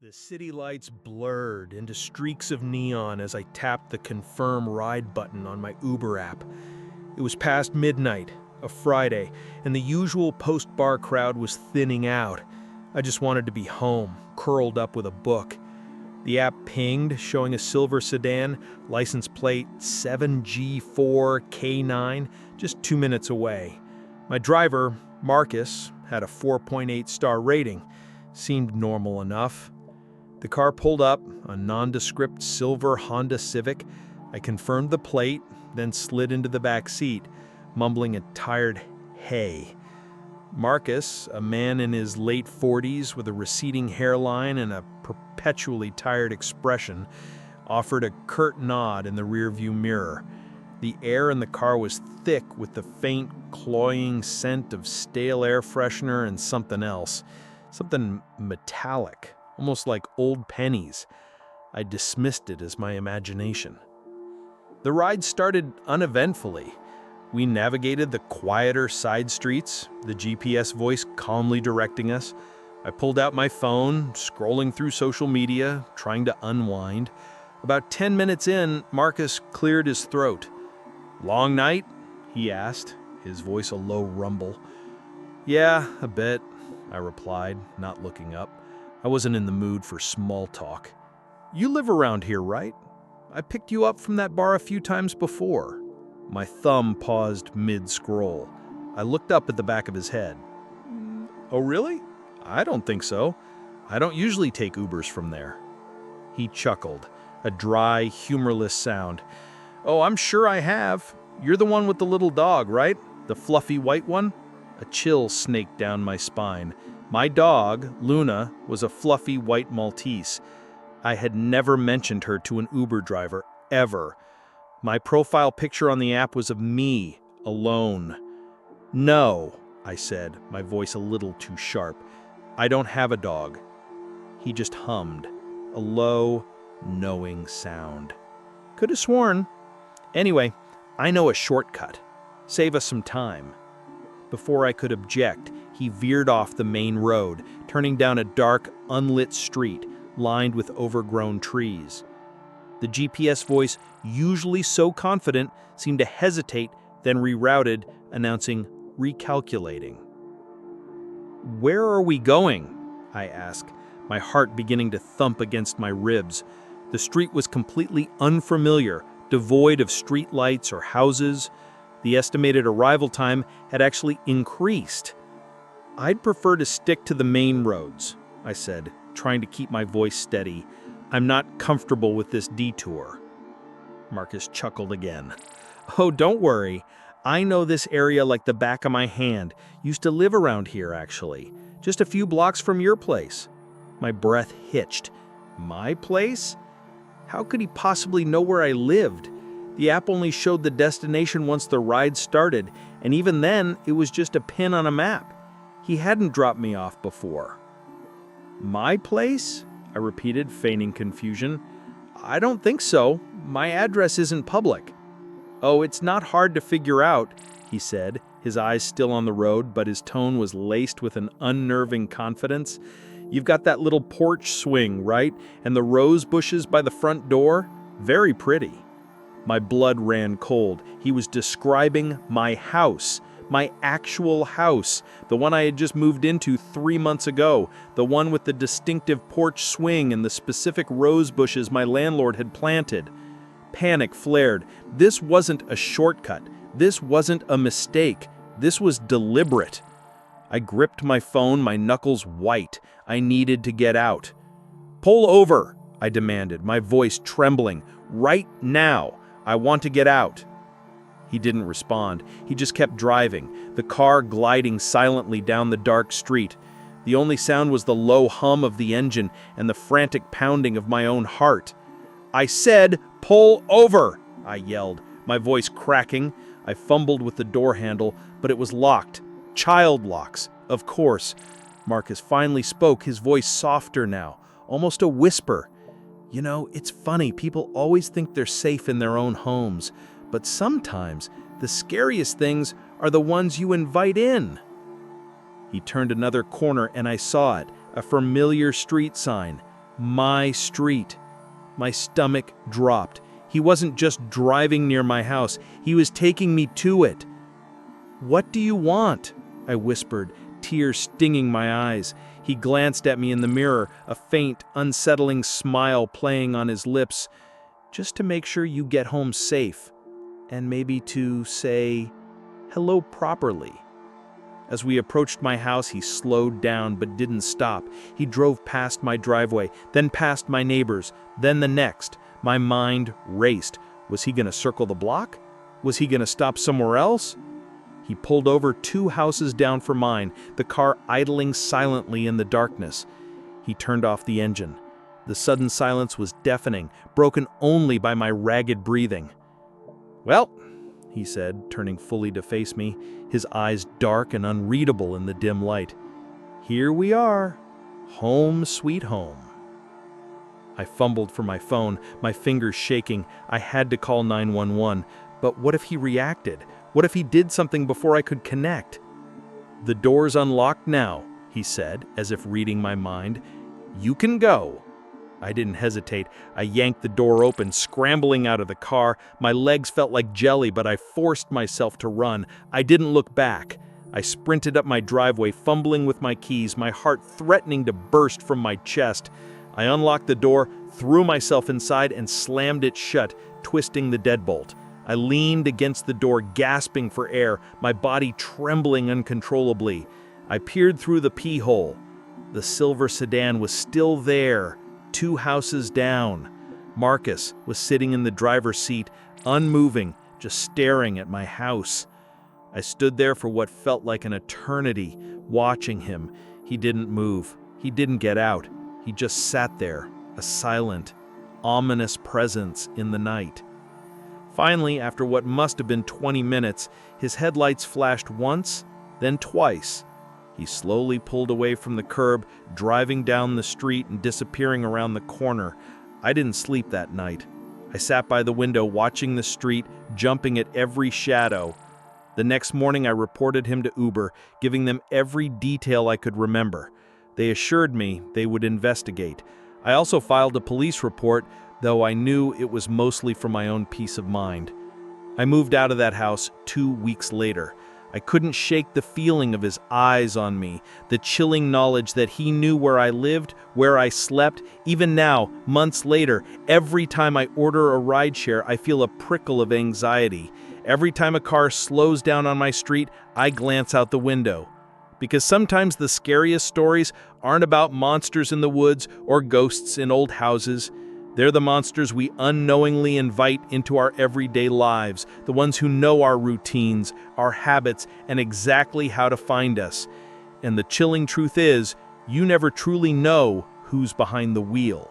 The city lights blurred into streaks of neon as I tapped the confirm ride button on my Uber app. It was past midnight, a Friday, and the usual post-bar crowd was thinning out. I just wanted to be home, curled up with a book. The app pinged, showing a silver sedan, license plate 7G4K9, just 2 minutes away. My driver, Marcus, had a 4.8-star rating. Seemed normal enough. The car pulled up, a nondescript silver Honda Civic. I confirmed the plate, then slid into the back seat, mumbling a tired hey. Marcus, a man in his late 40s with a receding hairline and a perpetually tired expression, offered a curt nod in the rearview mirror. The air in the car was thick with the faint, cloying scent of stale air freshener and something else. Something metallic, almost like old pennies. I dismissed it as my imagination. The ride started uneventfully. We navigated the quieter side streets, the GPS voice calmly directing us. I pulled out my phone, scrolling through social media, trying to unwind. About 10 minutes in, Marcus cleared his throat. "Long night?" he asked, his voice a low rumble. "Yeah, a bit," I replied, not looking up. I wasn't in the mood for small talk. "You live around here, right? I picked you up from that bar a few times before." My thumb paused mid-scroll. I looked up at the back of his head. "Oh, really? I don't think so. I don't usually take Ubers from there." He chuckled, a dry, humorless sound. "Oh, I'm sure I have. You're the one with the little dog, right? The fluffy white one?" A chill snaked down my spine. My dog, Luna, was a fluffy white Maltese. I had never mentioned her to an Uber driver, ever. My profile picture on the app was of me, alone. "No," I said, my voice a little too sharp. "I don't have a dog." He just hummed, a low, knowing sound. Could have sworn. "Anyway, I know a shortcut. Save us some time." Before I could object, he veered off the main road, turning down a dark, unlit street lined with overgrown trees. The GPS voice, usually so confident, seemed to hesitate, then rerouted, announcing recalculating. "Where are we going?" I asked, my heart beginning to thump against my ribs. The street was completely unfamiliar, devoid of street lights or houses. The estimated arrival time had actually increased. "I'd prefer to stick to the main roads," I said, trying to keep my voice steady. "I'm not comfortable with this detour." Marcus chuckled again. "Oh, don't worry. I know this area like the back of my hand. Used to live around here, actually. Just a few blocks from your place." My breath hitched. My place? How could he possibly know where I lived? The app only showed the destination once the ride started, and even then, it was just a pin on a map. He hadn't dropped me off before. "My place?" I repeated, feigning confusion. "I don't think so. My address isn't public." "Oh, it's not hard to figure out," he said, his eyes still on the road, but his tone was laced with an unnerving confidence. "You've got that little porch swing, right? And the rose bushes by the front door? Very pretty." My blood ran cold. He was describing my house. My actual house, the one I had just moved into 3 months ago, the one with the distinctive porch swing and the specific rose bushes my landlord had planted. Panic flared. This wasn't a shortcut. This wasn't a mistake. This was deliberate. I gripped my phone, my knuckles white. I needed to get out. "Pull over," I demanded, my voice trembling. "Right now. I want to get out." He didn't respond. He just kept driving, the car gliding silently down the dark street. The only sound was the low hum of the engine and the frantic pounding of my own heart. "I said, pull over!" I yelled, my voice cracking. I fumbled with the door handle, but it was locked. Child locks, of course. Marcus finally spoke, his voice softer now, almost a whisper. "You know, it's funny, people always think they're safe in their own homes. But sometimes, the scariest things are the ones you invite in." He turned another corner and I saw it, a familiar street sign. My street. My stomach dropped. He wasn't just driving near my house, he was taking me to it. "What do you want?" I whispered, tears stinging my eyes. He glanced at me in the mirror, a faint, unsettling smile playing on his lips. "Just to make sure you get home safe, and maybe to say hello properly." As we approached my house, he slowed down but didn't stop. He drove past my driveway, then past my neighbors, then the next. My mind raced. Was he going to circle the block? Was he going to stop somewhere else? He pulled over 2 houses down from mine, the car idling silently in the darkness. He turned off the engine. The sudden silence was deafening, broken only by my ragged breathing. "Well," he said, turning fully to face me, his eyes dark and unreadable in the dim light. "Here we are. Home sweet home." I fumbled for my phone, my fingers shaking. I had to call 911. But what if he reacted? What if he did something before I could connect? "The door's unlocked now," he said, as if reading my mind. "You can go." I didn't hesitate. I yanked the door open, scrambling out of the car. My legs felt like jelly, but I forced myself to run. I didn't look back. I sprinted up my driveway, fumbling with my keys, my heart threatening to burst from my chest. I unlocked the door, threw myself inside, and slammed it shut, twisting the deadbolt. I leaned against the door, gasping for air, my body trembling uncontrollably. I peered through the pee-hole. The silver sedan was still there, 2 houses down. Marcus was sitting in the driver's seat, unmoving, just staring at my house. I stood there for what felt like an eternity, watching him. He didn't move. He didn't get out. He just sat there, a silent, ominous presence in the night. Finally, after what must have been 20 minutes, his headlights flashed once, then twice. He slowly pulled away from the curb, driving down the street and disappearing around the corner. I didn't sleep that night. I sat by the window watching the street, jumping at every shadow. The next morning I reported him to Uber, giving them every detail I could remember. They assured me they would investigate. I also filed a police report, though I knew it was mostly for my own peace of mind. I moved out of that house 2 weeks later. I couldn't shake the feeling of his eyes on me, the chilling knowledge that he knew where I lived, where I slept. Even now, months later, every time I order a rideshare, I feel a prickle of anxiety. Every time a car slows down on my street, I glance out the window. Because sometimes the scariest stories aren't about monsters in the woods or ghosts in old houses. They're the monsters we unknowingly invite into our everyday lives, the ones who know our routines, our habits, and exactly how to find us. And the chilling truth is, you never truly know who's behind the wheel.